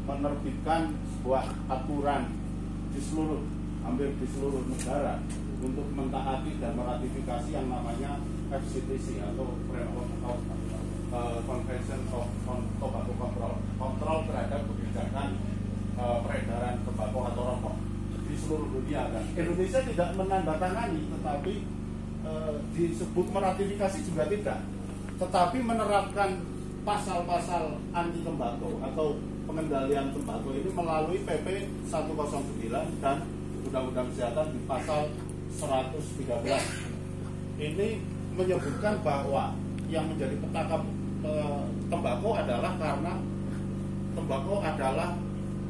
menerbitkan sebuah aturan hampir di seluruh negara untuk mentaati dan meratifikasi yang namanya FCTC atau Convention on Tobacco Control, kontrol terhadap kebijakan peredaran tembakau atau rokok di seluruh dunia. Dan Indonesia tidak menandatangani, tetapi disebut meratifikasi juga tidak, tetapi menerapkan pasal-pasal anti tembakau atau pengendalian tembakau ini melalui PP 109 dan Undang-Undang Kesehatan di pasal 113. Ini menyebutkan bahwa yang menjadi petaka tembakau adalah karena tembakau adalah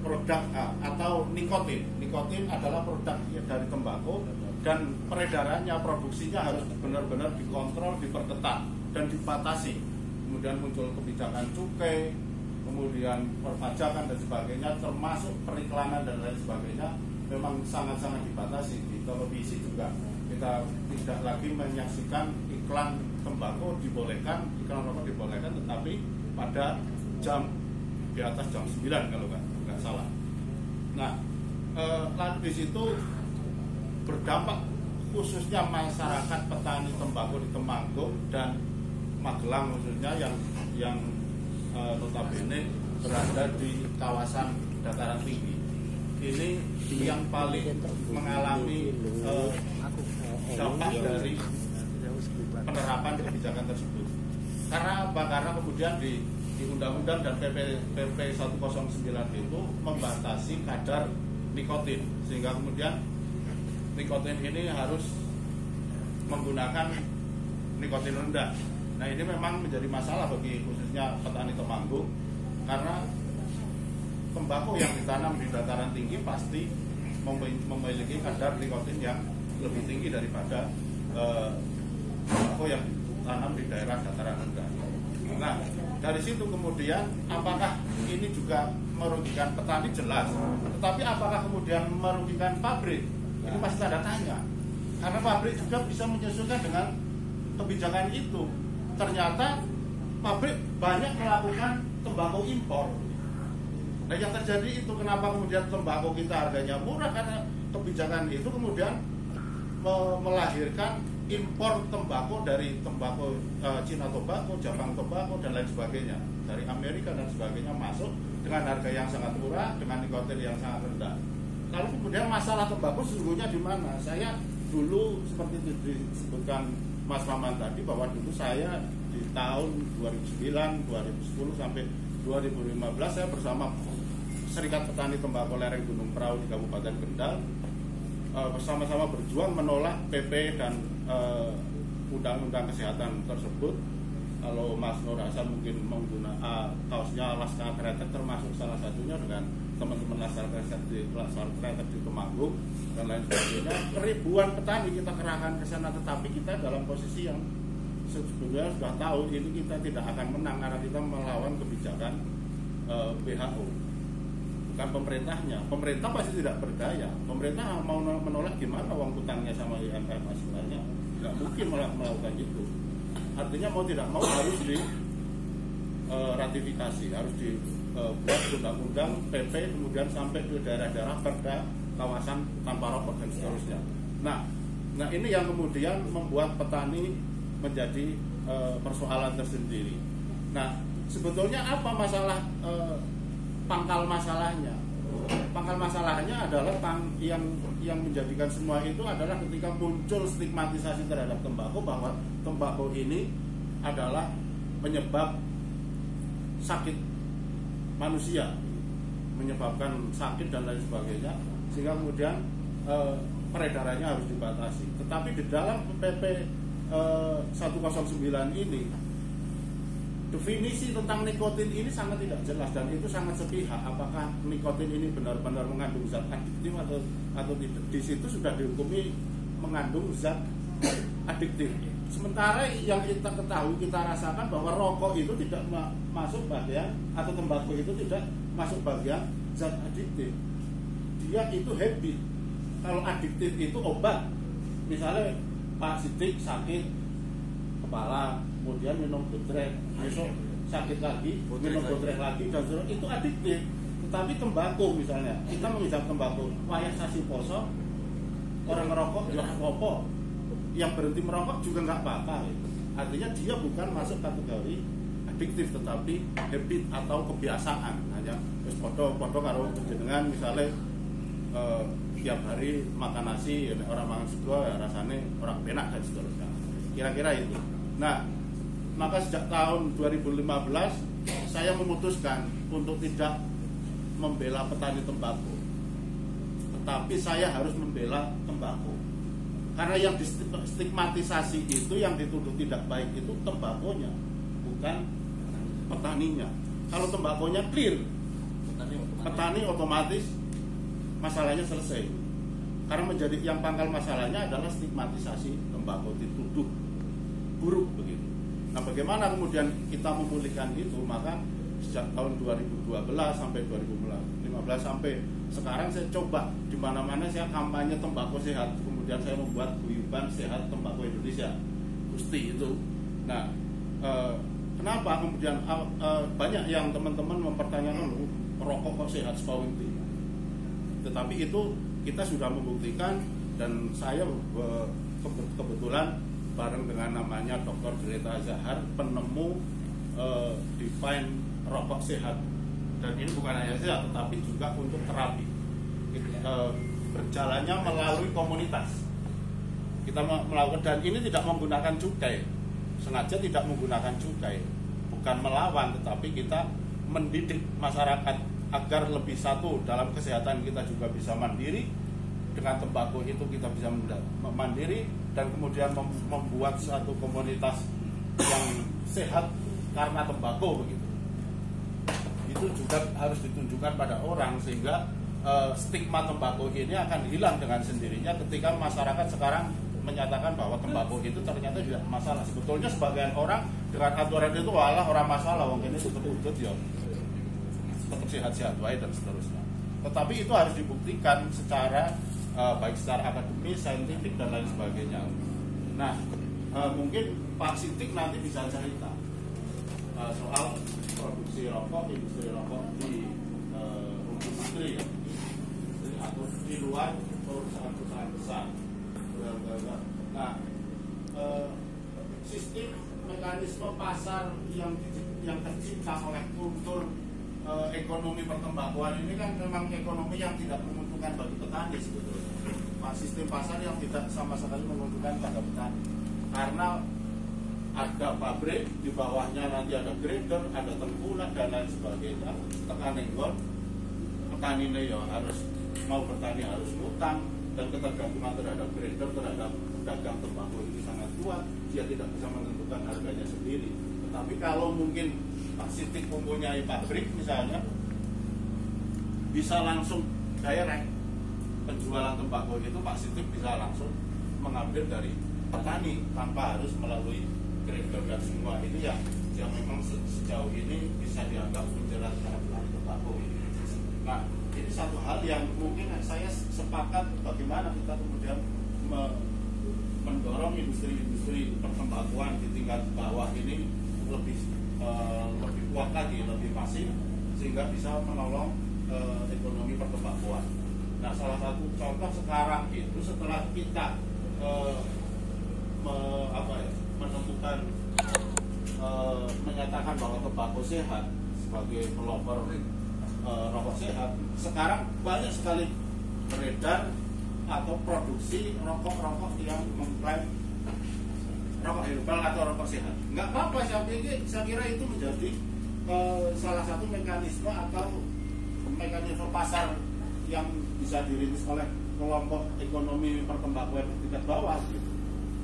produk atau nikotin. Nikotin adalah produk dari tembakau dan peredarannya, produksinya harus benar-benar dikontrol, diperketat dan dibatasi. Kemudian muncul kebijakan cukai, kemudian perpajakan dan sebagainya, termasuk periklanan dan lain sebagainya, memang sangat-sangat dibatasi. Di televisi juga kita tidak lagi menyaksikan iklan tembakau dibolehkan, iklan rokok dibolehkan, tetapi pada jam di atas jam 9 kalau nggak salah. Nah, lalu di situ berdampak khususnya masyarakat petani tembakau di Temanggung dan Magelang khususnya yang notabene berada di kawasan dataran tinggi. Ini yang paling mengalami dampak dari penerapan kebijakan tersebut. Karena apa? Karena kemudian di Undang-Undang dan PP 109 itu membatasi kadar nikotin, sehingga kemudian nikotin ini harus menggunakan nikotin rendah. Nah, ini memang menjadi masalah bagi khususnya petani Temanggung, karena tembakau yang ditanam di dataran tinggi pasti memiliki kadar nikotin yang lebih tinggi daripada tembakau yang ditanam di daerah dataran rendah. Nah, dari situ kemudian apakah ini juga merugikan petani? Jelas. Tetapi apakah kemudian merugikan pabrik? Ini masih tanda tanya. Karena pabrik juga bisa menyesuaikan dengan kebijakan itu. Ternyata pabrik banyak melakukan tembakau impor. Nah, yang terjadi itu kenapa kemudian tembakau kita harganya murah, karena kebijakan itu kemudian melahirkan impor tembakau dari tembakau Cina tobacco, Jepang tobacco dan lain sebagainya, dari Amerika dan sebagainya, masuk dengan harga yang sangat murah dengan nikotin yang sangat rendah. Lalu kemudian masalah tembakau sesungguhnya di mana? Saya dulu seperti disebutkan Mas Maman tadi, bahwa dulu saya di tahun 2009, 2010 sampai 2015 saya bersama Serikat Petani Tembakau Lereng Gunung Prau di Kabupaten Kendal bersama-sama berjuang menolak PP dan Undang-Undang Kesehatan tersebut. Kalau Mas Nur Hasan mungkin menggunakan kaosnya Laskar Kretek, termasuk salah satunya dengan teman-teman Laskar Kretek di Temanggung dan lain sebagainya. Ribuan petani kita kerahkan ke sana, tetapi kita dalam posisi yang sebetulnya sudah tahu ini kita tidak akan menang karena kita melawan kebijakan WHO, bukan pemerintahnya. Pemerintah pasti tidak berdaya. Pemerintah mau menolak gimana, uang utangnya sama IMF sebenarnya nggak mungkin melakukan itu. Artinya mau tidak mau harus di ratifikasi, harus dibuat undang-undang, PP, kemudian sampai ke daerah-daerah, perda, kawasan tanpa rokok dan seterusnya. Nah ini yang kemudian membuat petani menjadi persoalan tersendiri. Nah, sebetulnya apa masalah pangkal masalahnya? Pangkal masalahnya adalah yang menjadikan semua itu adalah ketika muncul stigmatisasi terhadap tembakau, bahwa tembakau ini adalah penyebab sakit manusia, menyebabkan sakit dan lain sebagainya, sehingga kemudian peredarannya harus dibatasi. Tetapi di dalam PP 109 ini definisi tentang nikotin ini sangat tidak jelas dan itu sangat sepihak. Apakah nikotin ini benar-benar mengandung zat adiktif atau tidak? Di situ sudah dihukumi mengandung zat adiktif. Sementara yang kita ketahui, kita rasakan bahwa rokok itu tidak masuk bagian, atau tembakau itu tidak masuk bagian zat adiktif. Dia itu habit. Kalau adiktif itu obat. Misalnya Pak Sidik sakit kepala, kemudian minum botrek, besok sakit lagi, minum botrek lagi, dan sebagainya, itu adiktif. Tetapi tembakau misalnya, kita menghisap tembakau, wayah sasi poso, orang merokok ya apa-apa, yang berhenti merokok juga nggak apa-apa. Artinya dia bukan masuk kategori adiktif, tetapi habit atau kebiasaan. Hanya wis podo karo jenengan misalnya tiap hari makan nasi, orang makan sego ya rasanya orang penak dan seterusnya. Kira-kira itu. Nah, maka sejak tahun 2015 saya memutuskan untuk tidak membela petani tembakau, tetapi saya harus membela tembakau. Karena yang distigmatisasi itu, yang dituduh tidak baik itu tembakonya, bukan petaninya. Kalau tembakonya clear, petani otomatis masalahnya selesai. Karena menjadi yang pangkal masalahnya adalah stigmatisasi tembakau, dituduh buruk begitu. Nah, bagaimana kemudian kita memulihkan itu? Maka sejak tahun 2012 sampai 2015 sampai sekarang saya coba di mana-mana saya kampanye tembakau sehat. Kemudian saya membuat guyuban sehat tembakau Indonesia, Gusti itu. Nah, kenapa kemudian banyak yang teman-teman mempertanyakan rokok kok sehat sekali? Tetapi itu kita sudah membuktikan, dan saya kebetulan bareng dengan namanya Dr. Greta Zahar, penemu define rokok sehat. Dan ini bukan hanya sehat, tetapi juga untuk terapi. Berjalannya melalui komunitas. Kita melakukan, dan ini tidak menggunakan cukai, sengaja tidak menggunakan cukai, bukan melawan, tetapi kita mendidik masyarakat agar lebih satu dalam kesehatan. Kita juga bisa mandiri dengan tembakau itu, kita bisa mandiri dan kemudian membuat satu komunitas yang sehat karena tembakau begitu. Itu juga harus ditunjukkan pada orang, sehingga stigma tembakau ini akan hilang dengan sendirinya ketika masyarakat sekarang menyatakan bahwa tembakau itu ternyata tidak masalah. Sebetulnya sebagian orang dengan aturan itu walah orang masalah, wong ini tetap udut ya, tetap sehat-sehat wae dan seterusnya. Tetapi itu harus dibuktikan secara baik secara akademis, saintifik dan lain sebagainya. Nah, mungkin Pak Sintik nanti bisa cerita soal produksi rokok, industri rokok di industri ya, atau di luar perusahaan-perusahaan besar. Nah, sistem mekanisme pasar yang tercipta oleh kultur ekonomi pertembakauan ini kan memang ekonomi yang tidak menguntungkan bagi petani sebetulnya. Sistem pasar yang tidak sama sekali menguntungkan pada petani, karena ada pabrik di bawahnya, nanti ada grader, ada tengkulak dan lain sebagainya. Tekan enggon, petani ini ya harus mau bertani harus utang, dan ketergantungan terhadap grader, terhadap dagang tembakau itu sangat kuat. Dia tidak bisa menentukan harganya sendiri. Tetapi kalau mungkin Pak Sintik mempunyai pabrik misalnya, bisa langsung direct penjualan tembakau itu, Pak Sintik bisa langsung mengambil dari petani tanpa harus melalui grader dan semua ini yang memang sejauh ini bisa dianggap menjerat petani tembakau ini. Nah, ini satu hal yang mungkin saya sepakat bagaimana kita kemudian mendorong industri-industri pertembakauan di tingkat bawah ini lebih kuat lagi, lebih masif, sehingga bisa menolong ekonomi pertembakauan. Nah, salah satu contoh sekarang itu setelah kita menemukan menyatakan bahwa tembakau sehat sebagai pelopor rokok sehat, sekarang banyak sekali beredar atau produksi rokok-rokok yang mengklaim rokok herbal atau rokok sehat. Nggak apa-apa, saya kira itu menjadi salah satu mekanisme atau mekanisme pasar yang bisa dirintis oleh kelompok ekonomi pertembakauan di tingkat bawah gitu.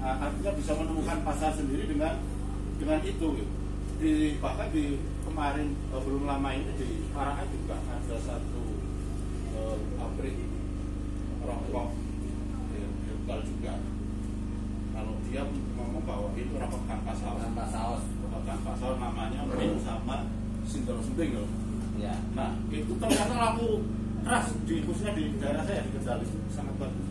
Artinya bisa menemukan pasar sendiri dengan itu gitu. Bahkan di kemarin belum lama ini di Parakan juga ada satu pabrik rokok herbal juga. Kalau dia ngomong bahwa itu rokok tanpa saus, rokok tanpa saus namanya Min sama Sindoro Sumbing loh. Ya. Nah, itu ternyata laku keras khususnya di daerah saya di Kendal, sangat bagus.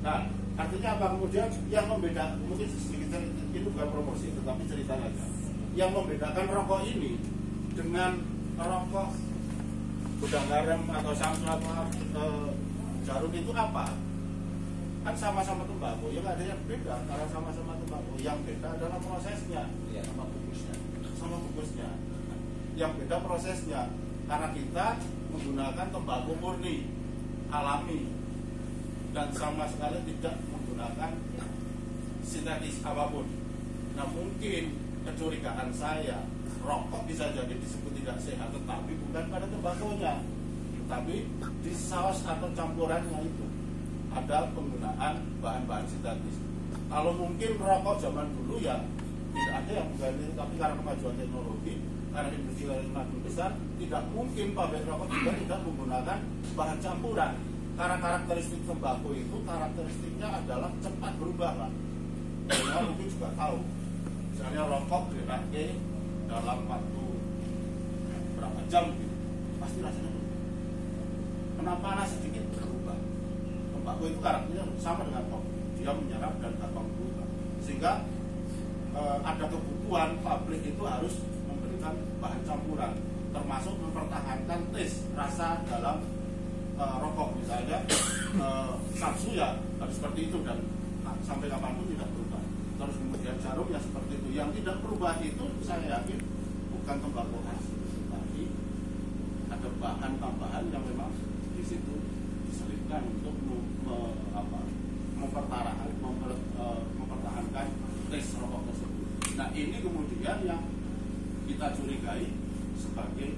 Nah, artinya apa? Kemudian yang membedakan, mungkin sedikit itu bukan promosi tetapi cerita aja. Yang membedakan rokok ini dengan rokok gudang garam atau samsu atau jarum itu apa? Kan sama-sama tembakau, yang ada yang beda karena sama-sama tembakau. Yang beda adalah prosesnya, sama bungkusnya. sama bungkusnya. Yang beda prosesnya, karena kita menggunakan tembakau murni, alami, dan sama sekali tidak menggunakan sintetis apapun. Nah mungkin kecurigaan saya, rokok bisa jadi disebut tidak sehat, tetapi bukan pada tembakonya, tapi di saus atau campurannya itu ada penggunaan bahan-bahan sintetis. Kalau mungkin rokok zaman dulu ya tidak ada yang mengganti, tapi karena kemajuan teknologi, karena industri makin besar, tidak mungkin pabrik rokok juga tidak menggunakan bahan campuran. Karena karakteristik tembakau itu karakteristiknya adalah cepat berubah, Pak. Karena mungkin juga tahu, misalnya rokok dipakai dalam waktu berapa jam gitu, pasti rasanya berubah. Kena panas sedikit berubah. Tembakau itu karakternya sama dengan kopi, dia menyerap dan gampang berubah. Sehingga ada kebutuhan pabrik itu harus memberikan bahan campuran, termasuk mempertahankan taste rasa dalam rokok. Misalnya samsu ya harus seperti itu dan sampai kapanpun tidak berubah. Terus kemudian jarum ya seperti itu. Yang tidak berubah itu saya yakin bukan tembakau asli, tapi ada bahan tambahan yang memang di situ diselipkan untuk mempertahankan taste rokok tersebut. Nah ini kemudian yang kita curigai sebagai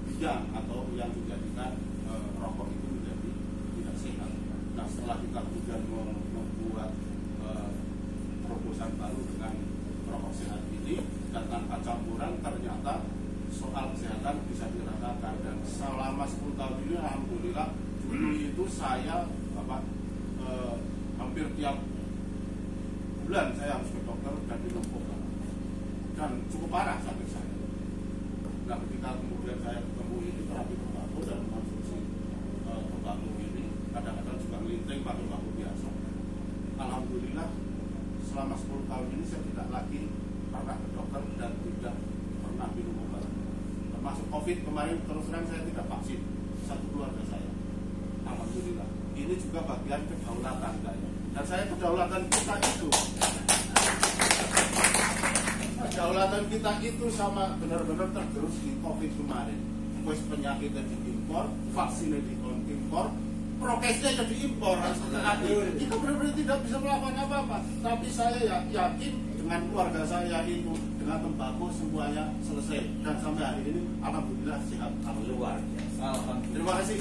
bidang atau yang menjadikan rokok itu menjadi tidak sehat. Nah setelah kita kemudian membuat terobosan baru dengan rokok sehat ini dan tanpa campuran, ternyata soal kesehatan bisa dirasakan. Dan selama 10 tahun ini alhamdulillah, dulu itu saya hampir tiap bulan saya harus ke dokter dan minum obat, dan cukup parah sakit saya. Nah ketika kemudian saya ketemu ini terapi tembakau dan konsumsi tembakau ini, kadang-kadang juga ngelinting pakai tembakau biasa. Alhamdulillah selama 10 tahun ini saya tidak lagi pernah ke dokter dan tidak pernah minum obat. Termasuk COVID kemarin, terus terang saya tidak vaksin satu keluarga saya. Alhamdulillah. Ini juga bagian kedaulatan saya. Dan saya kedaulatan kita itu, kedaulatan kita itu sama benar-benar tergerus di COVID kemarin. Wes penyakitnya diimpor, vaksinnya diimpor, prokesnya jadi impor. Itu benar-benar tidak bisa melakukan apa-apa. Tapi saya yakin dengan keluarga saya itu, dengan tembakau semuanya selesai. Dan sampai hari ini alhamdulillah sehat. Luar biasa. Terima kasih.